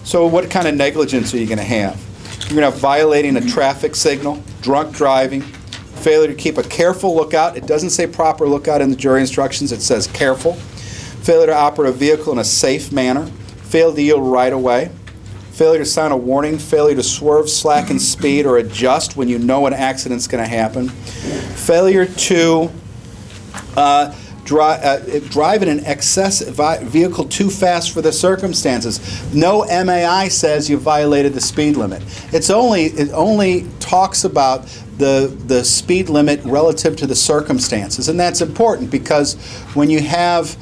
So what kind of negligence are you going to have? You're going to have violating a traffic signal, drunk driving, failure to keep a careful lookout. It doesn't say proper lookout in the jury instructions. It says careful. Failure to operate a vehicle in a safe manner. Failure to yield right away. Failure to sound a warning. Failure to swerve, slacken speed, or adjust when you know an accident's going to happen. Failure to drive in an excessive vehicle too fast for the circumstances. No MAI says you violated the speed limit. It only talks about the speed limit relative to the circumstances, and that's important because when you have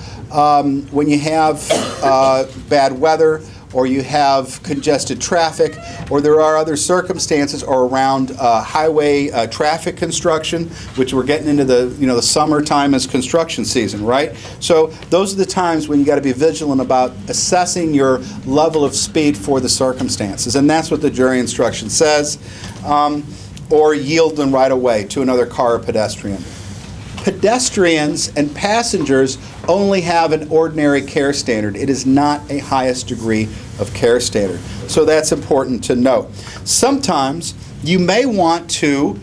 bad weather, or you have congested traffic, or there are other circumstances, or around highway traffic construction, which we're getting into the summertime as construction season, right? So those are the times when you got to be vigilant about assessing your level of speed for the circumstances, and that's what the jury instruction says. Or yield them right away to another car or pedestrian. Pedestrians and passengers only have an ordinary care standard. It is not a highest degree of care standard. So that's important to note. Sometimes you may want to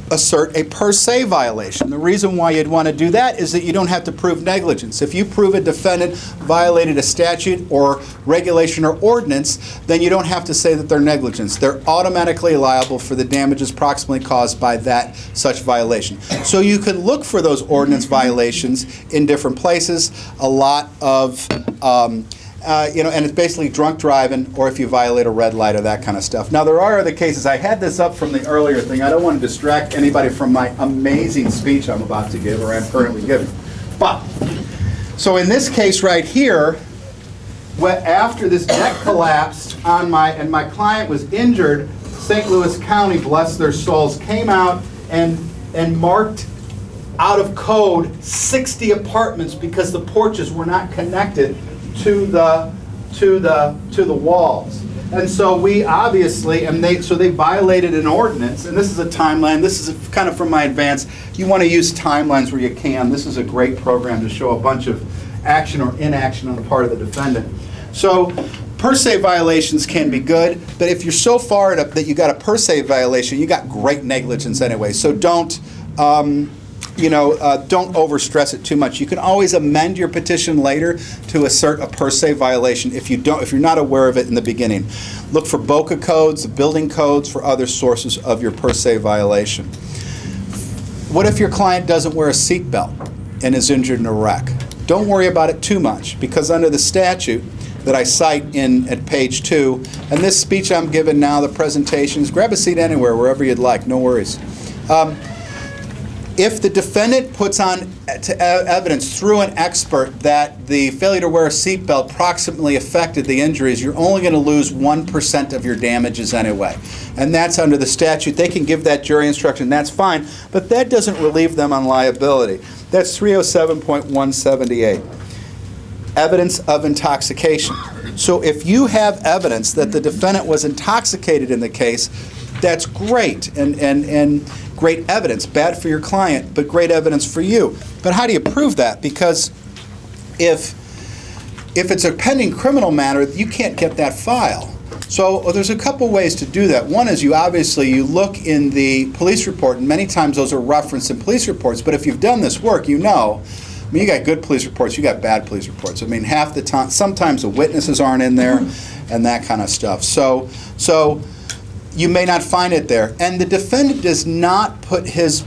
assert a per se violation. The reason why you'd want to do that is that you don't have to prove negligence. If you prove a defendant violated a statute or regulation or ordinance, then you don't have to say that they're negligent. They're automatically liable for the damages proximately caused by that such violation. So you can look for those ordinance violations in different places. A lot of and it's basically drunk driving, or if you violate a red light or that kind of stuff. Now, there are other cases. I had this up from the earlier thing. I don't want to distract anybody from my amazing speech I'm about to give, or I'm currently giving. But, so in this case right here, after this deck collapsed and my client was injured, St. Louis County, bless their souls, came out and marked out of code 60 apartments because the porches were not connected to the walls. And so we obviously, they violated an ordinance, and this is a timeline. This is kind of from my advance. You want to use timelines where you can. This is a great program to show a bunch of action or inaction on the part of the defendant. So per se violations can be good, but if you're so far that you got a per se violation, you got great negligence anyway. So don't overstress it too much. You can always amend your petition later to assert a per se violation if you're not aware of it in the beginning. Look for BOCA codes, building codes, for other sources of your per se violation. What if your client doesn't wear a seatbelt and is injured in a wreck? Don't worry about it too much, because under the statute that I cite at page 2, and this speech I'm giving now, the presentations, grab a seat anywhere, wherever you'd like, no worries. If the defendant puts on evidence through an expert that the failure to wear a seatbelt proximately affected the injuries, you're only going to lose 1% of your damages anyway. And that's under the statute. They can give that jury instruction, that's fine, but that doesn't relieve them on liability. That's 307.178. Evidence of intoxication. So if you have evidence that the defendant was intoxicated in the case, that's great and great evidence. Bad for your client, but great evidence for you. But how do you prove that? Because if it's a pending criminal matter, you can't get that file. So there's a couple ways to do that. One is you look in the police report, and many times those are referenced in police reports, but if you've done this work, you know. I mean, you got good police reports, you got bad police reports. I mean, half the time, sometimes the witnesses aren't in there, and that kind of stuff. So you may not find it there. And the defendant does not put his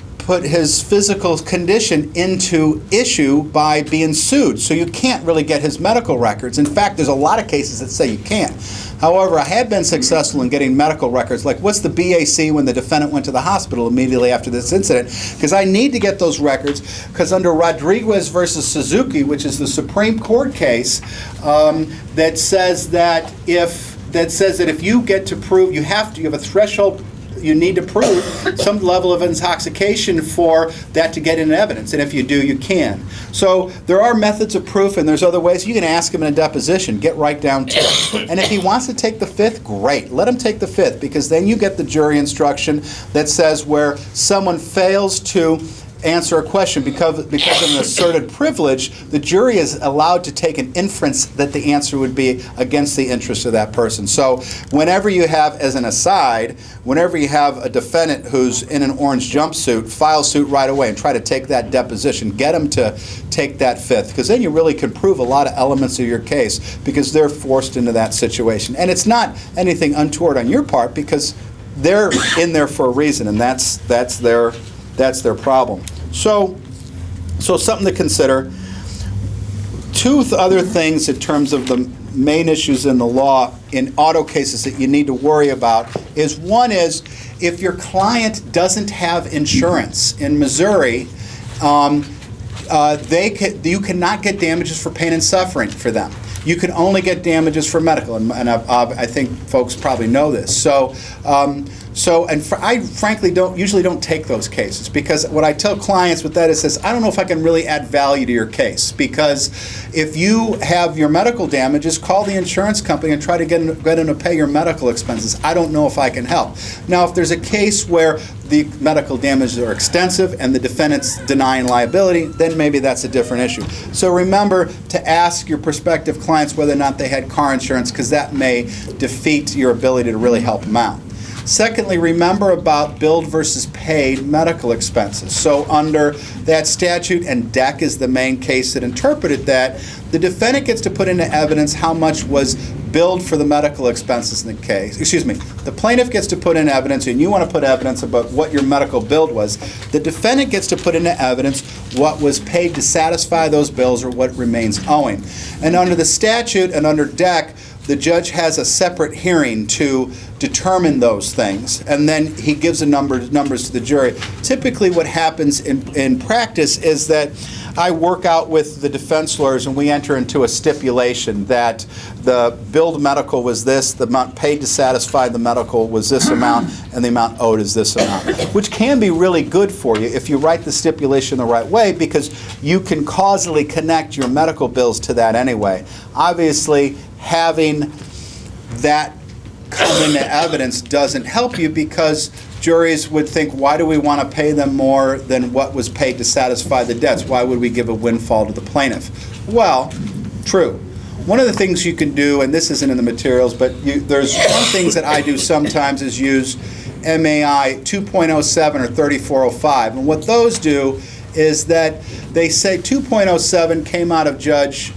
physical condition into issue by being sued. So you can't really get his medical records. In fact, there's a lot of cases that say you can't. However, I have been successful in getting medical records, like what's the BAC when the defendant went to the hospital immediately after this incident, because I need to get those records, because under Rodriguez versus Suzuki, which is the Supreme Court case, that says that if you get to prove, you have a threshold, you need to prove some level of intoxication for that to get in evidence, and if you do, you can. So there are methods of proof, and there's other ways. You can ask him in a deposition, get right down to it. And if he wants to take the fifth, great. Let him take the fifth, because then you get the jury instruction that says where someone fails to answer a question. Because of an asserted privilege, the jury is allowed to take an inference that the answer would be against the interest of that person. So whenever you have, as an aside, whenever you have a defendant who's in an orange jumpsuit, file suit right away and try to take that deposition. Get them to take that fifth, because then you really can prove a lot of elements of your case, because they're forced into that situation. And it's not anything untoward on your part, because they're in there for a reason, and that's their problem. So something to consider. Two other things in terms of the main issues in the law in auto cases that you need to worry about is, one is, if your client doesn't have insurance in Missouri, you cannot get damages for pain and suffering for them. You can only get damages for medical, and I think folks probably know this. I frankly usually don't take those cases, because what I tell clients with that is, I don't know if I can really add value to your case, because if you have your medical damages, call the insurance company and try to get them to pay your medical expenses. I don't know if I can help. Now, if there's a case where the medical damages are extensive and the defendant's denying liability, then maybe that's a different issue. So remember to ask your prospective clients whether or not they had car insurance, because that may defeat your ability to really help them out. Secondly, remember about billed versus paid medical expenses. So under that statute, and DEC is the main case that interpreted that, the defendant gets to put into evidence how much was billed for the medical expenses in the case. Excuse me, the plaintiff gets to put in evidence, and you want to put evidence about what your medical bill was. The defendant gets to put into evidence what was paid to satisfy those bills or what remains owing. And under the statute and under DEC, the judge has a separate hearing to determine those things, and then he gives the numbers to the jury. Typically what happens in practice is that I work out with the defense lawyers, and we enter into a stipulation that the billed medical was this, the amount paid to satisfy the medical was this amount, and the amount owed is this amount, which can be really good for you if you write the stipulation the right way, because you can causally connect your medical bills to that anyway. Obviously, having that come into evidence doesn't help you, because juries would think, why do we want to pay them more than what was paid to satisfy the debts? Why would we give a windfall to the plaintiff? Well, true. One of the things you can do, and this isn't in the materials, but there's one things that I do sometimes is use MAI 2.07 or 3405. And what those do is that they say 2.07 came out of a judge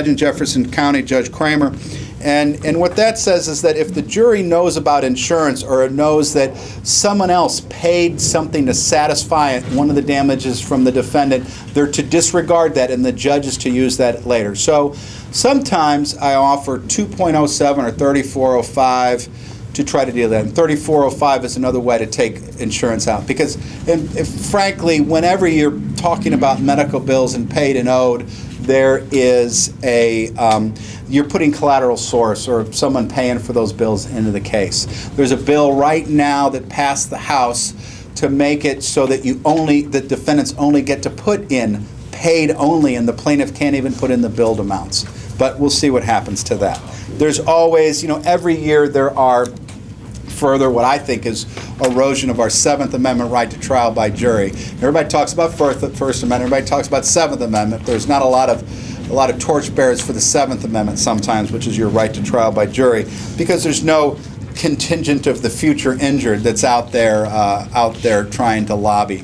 in Jefferson County, Judge Kramer, and what that says is that if the jury knows about insurance or knows that someone else paid something to satisfy one of the damages from the defendant, they're to disregard that, and the judge is to use that later. So sometimes I offer 2.07 or 3405 to try to deal with that. And 3405 is another way to take insurance out, because frankly, whenever you're talking about medical bills and paid and owed, there is you're putting collateral source or someone paying for those bills into the case. There's a bill right now that passed the House to make it so that the defendants only get to put in paid only, and the plaintiff can't even put in the billed amounts. But we'll see what happens to that. There's always, every year there are further what I think is erosion of our Seventh Amendment right to trial by jury. Everybody talks about First Amendment. Everybody talks about Seventh Amendment. There's not a lot of torchbearers for the Seventh Amendment sometimes, which is your right to trial by jury, because there's no contingent of the future injured that's out there trying to lobby.